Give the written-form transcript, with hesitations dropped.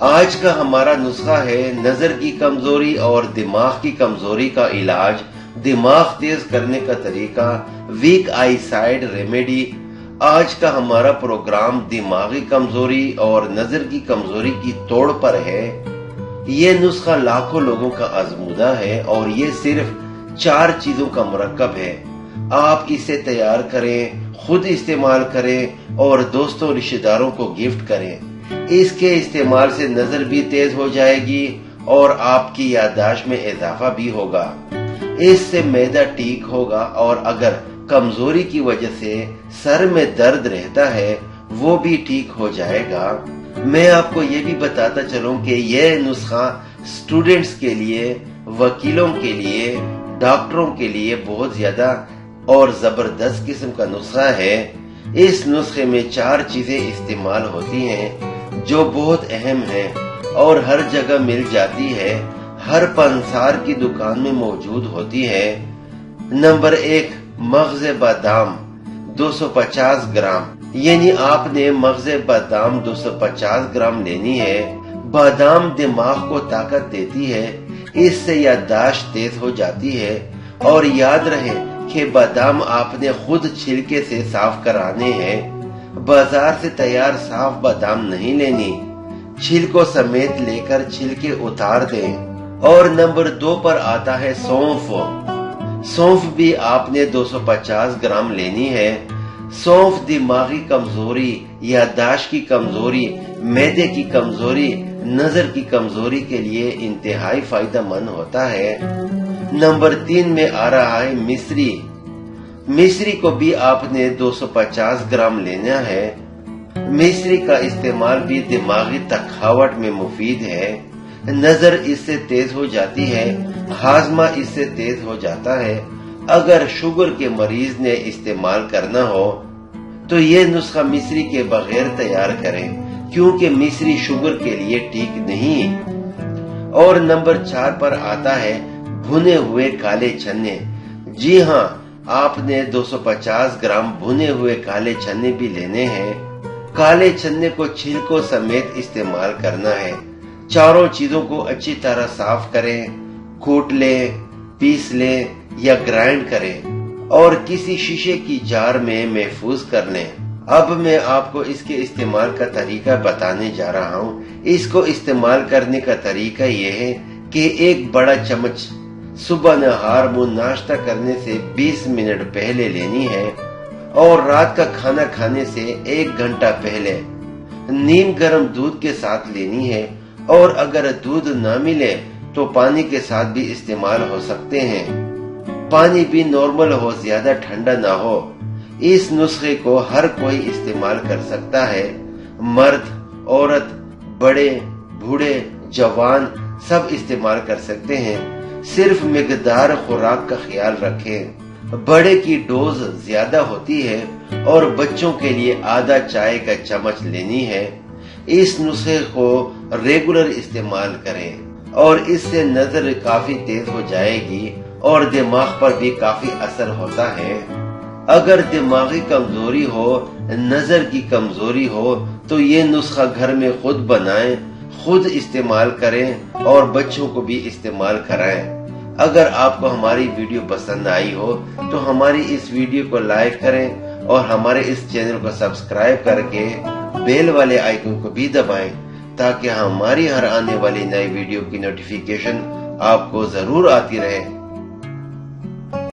آج کا ہمارا نسخہ ہے نظر کی کمزوری اور دماغ کی کمزوری کا علاج، دماغ تیز کرنے کا طریقہ، ویک آئی سائٹ ریمیڈی۔ آج کا ہمارا پروگرام دماغی کمزوری اور نظر کی کمزوری کی توڑ پر ہے۔ یہ نسخہ لاکھوں لوگوں کا آزمودہ ہے اور یہ صرف 4 چیزوں کا مرکب ہے۔ آپ اسے تیار کریں، خود استعمال کریں اور دوستوں رشتہ داروں کو گفٹ کریں۔ اس کے استعمال سے نظر بھی تیز ہو جائے گی اور آپ کی یادداشت میں اضافہ بھی ہوگا۔ اس سے معدہ ٹھیک ہوگا اور اگر کمزوری کی وجہ سے سر میں درد رہتا ہے وہ بھی ٹھیک ہو جائے گا۔ میں آپ کو یہ بھی بتاتا چلوں کہ یہ نسخہ اسٹوڈنٹس کے لیے، وکیلوں کے لیے، ڈاکٹروں کے لیے بہت زیادہ اور زبردست قسم کا نسخہ ہے۔ اس نسخے میں 4 چیزیں استعمال ہوتی ہیں جو بہت اہم ہیں اور ہر جگہ مل جاتی ہے، ہر پنسار کی دکان میں موجود ہوتی ہے۔ نمبر 1، مغز بادام 250 گرام، یعنی آپ نے مغز بادام 250 گرام لینی ہے۔ بادام دماغ کو طاقت دیتی ہے، اس سے یادداشت تیز ہو جاتی ہے۔ اور یاد رہے کہ بادام آپ نے خود چھلکے سے صاف کرانے ہیں، بازار سے تیار صاف بادام نہیں لینی، چھلکوں سمیت لے کر چھلکے اتار دیں۔ اور نمبر 2 پر آتا ہے سونف۔ سونف بھی آپ نے 250 گرام لینی ہے۔ سونف دماغی کمزوری، یادداشت کی کمزوری، معدے کی کمزوری، نظر کی کمزوری کے لیے انتہائی فائدہ مند ہوتا ہے۔ نمبر 3 میں آ رہا ہے مصری۔ مصری کو بھی آپ نے 250 گرام لینا ہے۔ مصری کا استعمال بھی دماغی تخاوٹ میں مفید ہے۔ نظر اس سے تیز ہو جاتی ہے، ہاضمہ اس سے تیز ہو جاتا ہے۔ اگر شوگر کے مریض نے استعمال کرنا ہو تو یہ نسخہ مصری کے بغیر تیار کریں، کیونکہ مصری شوگر کے لیے ٹھیک نہیں۔ اور نمبر 4 پر آتا ہے بھنے ہوئے کالے چنے۔ جی ہاں، آپ نے 250 گرام بھنے ہوئے کالے چنے بھی لینے ہیں۔ کالے چنے کو چھلکوں سمیت استعمال کرنا ہے۔ چاروں چیزوں کو اچھی طرح صاف کریں، کوٹ لیں، پیس لیں یا گرائنڈ کریں اور کسی شیشے کی جار میں محفوظ کر لیں۔ اب میں آپ کو اس کے استعمال کا طریقہ بتانے جا رہا ہوں۔ اس کو استعمال کرنے کا طریقہ یہ ہے کہ 1 بڑا چمچ صبح نہار منہ ناشتہ کرنے سے 20 منٹ پہلے لینی ہے اور رات کا کھانا کھانے سے 1 گھنٹہ پہلے نیم گرم دودھ کے ساتھ لینی ہے، اور اگر دودھ نہ ملے تو پانی کے ساتھ بھی استعمال ہو سکتے ہیں۔ پانی بھی نارمل ہو، زیادہ ٹھنڈا نہ ہو۔ اس نسخے کو ہر کوئی استعمال کر سکتا ہے، مرد، عورت، بڑے، بوڑھے، جوان سب استعمال کر سکتے ہیں۔ صرف مقدار خوراک کا خیال رکھیں۔ بڑے کی ڈوز زیادہ ہوتی ہے اور بچوں کے لیے آدھا چائے کا چمچ لینی ہے۔ اس نسخے کو ریگولر استعمال کریں اور اس سے نظر کافی تیز ہو جائے گی اور دماغ پر بھی کافی اثر ہوتا ہے۔ اگر دماغی کمزوری ہو، نظر کی کمزوری ہو تو یہ نسخہ گھر میں خود بنائیں، خود استعمال کریں اور بچوں کو بھی استعمال کرائیں۔ اگر آپ کو ہماری ویڈیو پسند آئی ہو تو ہماری اس ویڈیو کو لائک کریں اور ہمارے اس چینل کو سبسکرائب کر کے بیل والے آئیکن کو بھی دبائیں تاکہ ہماری ہر آنے والی نئی ویڈیو کی نوٹیفیکیشن آپ کو ضرور آتی رہے۔